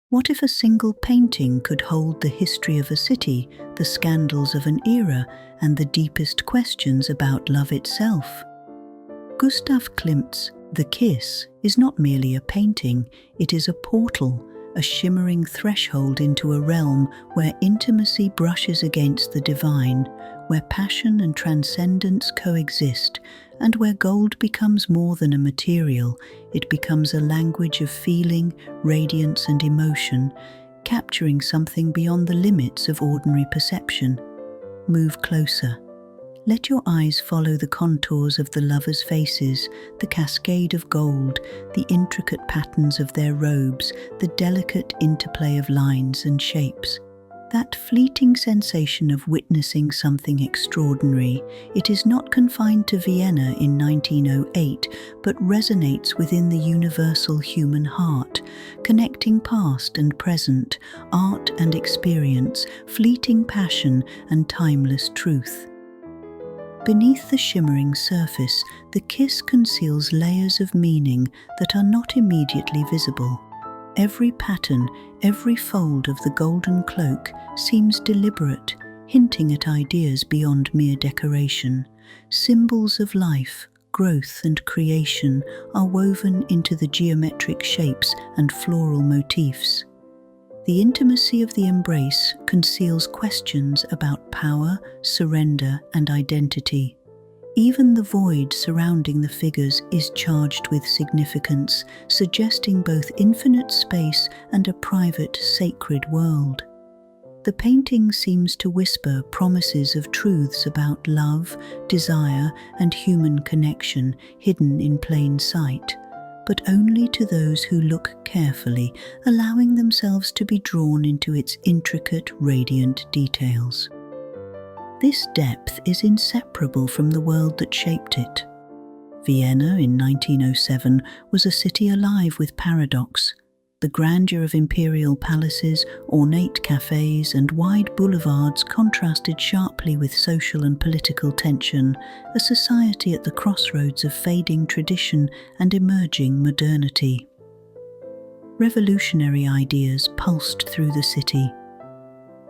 What if a single painting could hold the history of a city, the scandals of an era, and the deepest questions about love itself? Gustav Klimt's The Kiss is not merely a painting, it is a portal, a shimmering threshold into a realm where intimacy brushes against the divine, where passion and transcendence coexist, and where gold becomes more than a material, it becomes a language of feeling, radiance and emotion, capturing something beyond the limits of ordinary perception. Move closer. Let your eyes follow the contours of the lovers' faces, the cascade of gold, the intricate patterns of their robes, the delicate interplay of lines and shapes. That fleeting sensation of witnessing something extraordinary, it is not confined to Vienna in 1908, but resonates within the universal human heart, connecting past and present, art and experience, fleeting passion and timeless truth. Beneath the shimmering surface, the kiss conceals layers of meaning that are not immediately visible. Every pattern, every fold of the golden cloak seems deliberate, hinting at ideas beyond mere decoration. Symbols of life, growth and creation are woven into the geometric shapes and floral motifs. The intimacy of the embrace conceals questions about power, surrender, and identity. Even the void surrounding the figures is charged with significance, suggesting both infinite space and a private, sacred world. The painting seems to whisper promises of truths about love, desire, and human connection hidden in plain sight, but only to those who look carefully, allowing themselves to be drawn into its intricate, radiant details. This depth is inseparable from the world that shaped it. Vienna in 1907 was a city alive with paradox. The grandeur of imperial palaces, ornate cafes, and wide boulevards contrasted sharply with social and political tension, a society at the crossroads of fading tradition and emerging modernity. Revolutionary ideas pulsed through the city.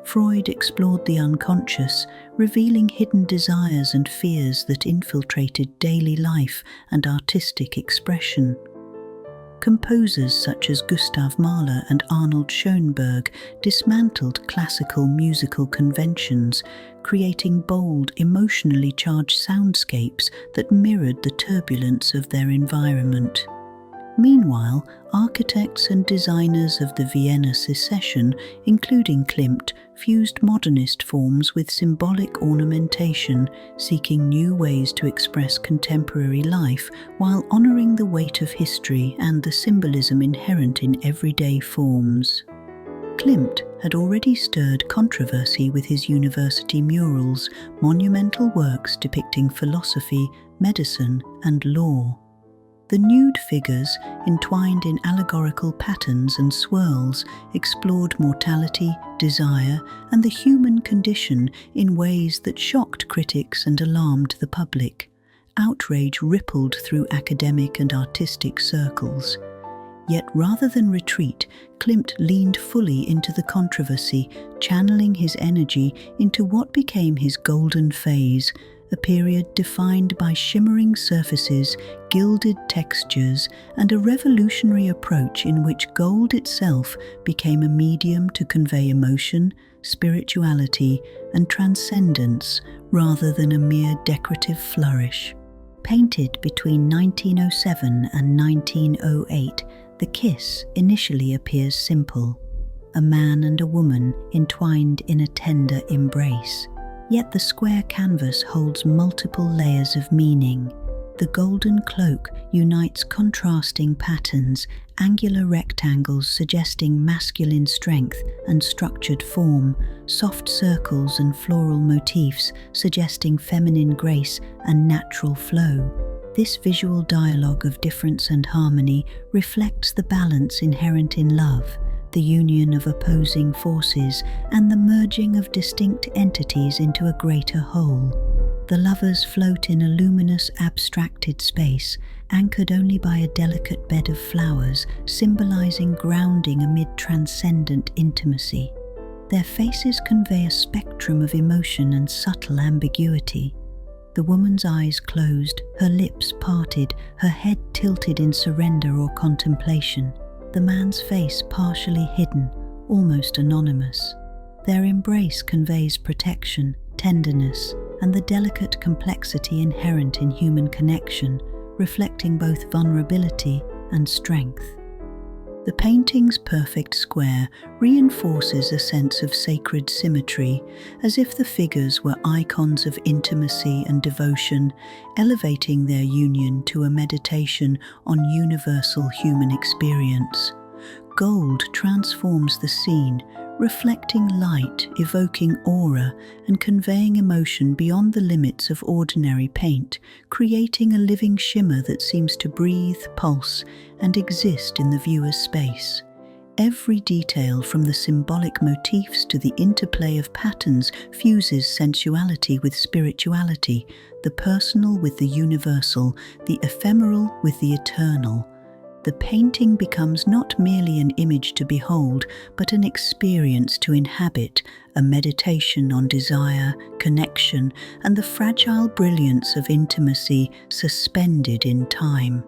Freud explored the unconscious, revealing hidden desires and fears that infiltrated daily life and artistic expression. Composers such as Gustav Mahler and Arnold Schoenberg dismantled classical musical conventions, creating bold, emotionally charged soundscapes that mirrored the turbulence of their environment. Meanwhile, architects and designers of the Vienna Secession, including Klimt, fused modernist forms with symbolic ornamentation, seeking new ways to express contemporary life while honoring the weight of history and the symbolism inherent in everyday forms. Klimt had already stirred controversy with his university murals, monumental works depicting philosophy, medicine, and law. The nude figures, entwined in allegorical patterns and swirls, explored mortality, desire, and the human condition in ways that shocked critics and alarmed the public. Outrage rippled through academic and artistic circles. Yet rather than retreat, Klimt leaned fully into the controversy, channeling his energy into what became his golden phase, a period defined by shimmering surfaces, gilded textures, and a revolutionary approach in which gold itself became a medium to convey emotion, spirituality, and transcendence rather than a mere decorative flourish. Painted between 1907 and 1908, The Kiss initially appears simple, a man and a woman entwined in a tender embrace. Yet the square canvas holds multiple layers of meaning. The golden cloak unites contrasting patterns, angular rectangles suggesting masculine strength and structured form, soft circles and floral motifs suggesting feminine grace and natural flow. This visual dialogue of difference and harmony reflects the balance inherent in love, the union of opposing forces, and the merging of distinct entities into a greater whole. The lovers float in a luminous, abstracted space, anchored only by a delicate bed of flowers, symbolizing grounding amid transcendent intimacy. Their faces convey a spectrum of emotion and subtle ambiguity. The woman's eyes closed, her lips parted, her head tilted in surrender or contemplation. The man's face partially hidden, almost anonymous. Their embrace conveys protection, tenderness, and the delicate complexity inherent in human connection, reflecting both vulnerability and strength. The painting's perfect square reinforces a sense of sacred symmetry, as if the figures were icons of intimacy and devotion, elevating their union to a meditation on universal human experience. Gold transforms the scene, reflecting light, evoking aura, and conveying emotion beyond the limits of ordinary paint, creating a living shimmer that seems to breathe, pulse, and exist in the viewer's space. Every detail, from the symbolic motifs to the interplay of patterns, fuses sensuality with spirituality, the personal with the universal, the ephemeral with the eternal. The painting becomes not merely an image to behold, but an experience to inhabit, a meditation on desire, connection, and the fragile brilliance of intimacy suspended in time.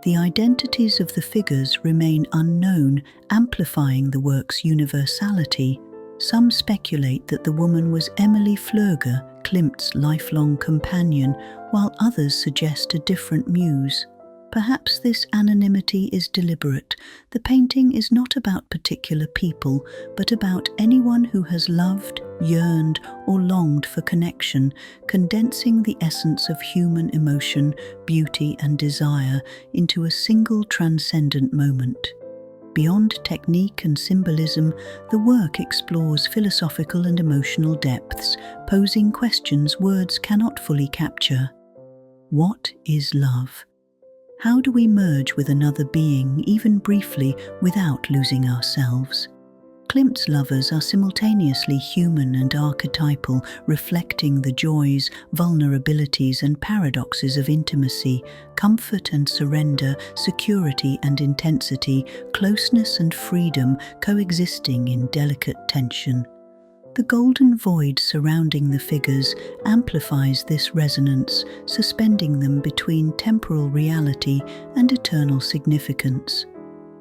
The identities of the figures remain unknown, amplifying the work's universality. Some speculate that the woman was Emilie Flöger, Klimt's lifelong companion, while others suggest a different muse. Perhaps this anonymity is deliberate. The painting is not about particular people, but about anyone who has loved, yearned, or longed for connection, condensing the essence of human emotion, beauty, and desire into a single transcendent moment. Beyond technique and symbolism, the work explores philosophical and emotional depths, posing questions words cannot fully capture. What is love? How do we merge with another being, even briefly, without losing ourselves? Klimt's lovers are simultaneously human and archetypal, reflecting the joys, vulnerabilities, and paradoxes of intimacy, comfort and surrender, security and intensity, closeness and freedom coexisting in delicate tension. The golden void surrounding the figures amplifies this resonance, suspending them between temporal reality and eternal significance.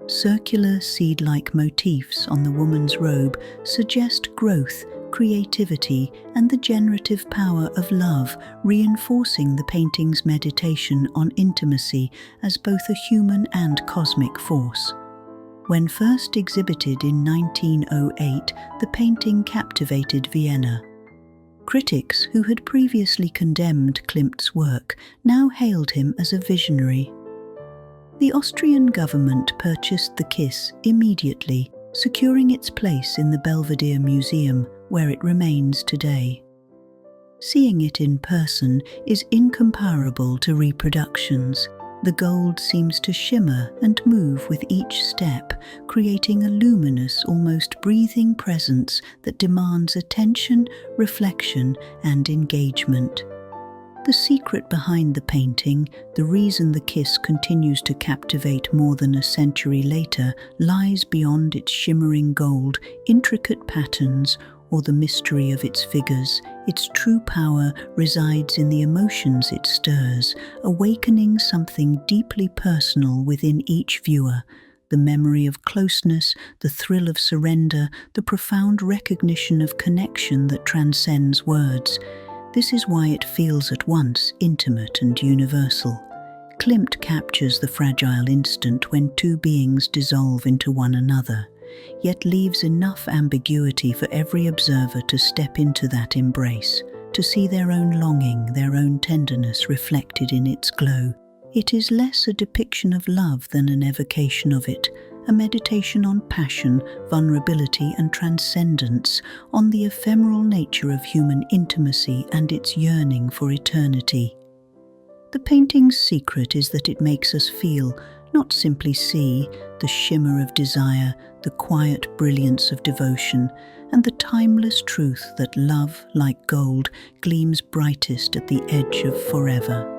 Circular, seed-like motifs on the woman's robe suggest growth, creativity, and the generative power of love, reinforcing the painting's meditation on intimacy as both a human and cosmic force. When first exhibited in 1908, the painting captivated Vienna. Critics who had previously condemned Klimt's work now hailed him as a visionary. The Austrian government purchased the kiss immediately, securing its place in the Belvedere Museum, where it remains today. Seeing it in person is incomparable to reproductions. The gold seems to shimmer and move with each step, creating a luminous, almost breathing presence that demands attention, reflection, and engagement. The secret behind the painting, the reason the kiss continues to captivate more than a century later, lies beyond its shimmering gold, intricate patterns, or the mystery of its figures. Its true power resides in the emotions it stirs, awakening something deeply personal within each viewer. The memory of closeness, the thrill of surrender, the profound recognition of connection that transcends words. This is why it feels at once intimate and universal. Klimt captures the fragile instant when two beings dissolve into one another, yet leaves enough ambiguity for every observer to step into that embrace, to see their own longing, their own tenderness reflected in its glow. It is less a depiction of love than an evocation of it, a meditation on passion, vulnerability, and transcendence, on the ephemeral nature of human intimacy and its yearning for eternity. The painting's secret is that it makes us feel, not simply see the shimmer of desire, the quiet brilliance of devotion, and the timeless truth that love, like gold, gleams brightest at the edge of forever.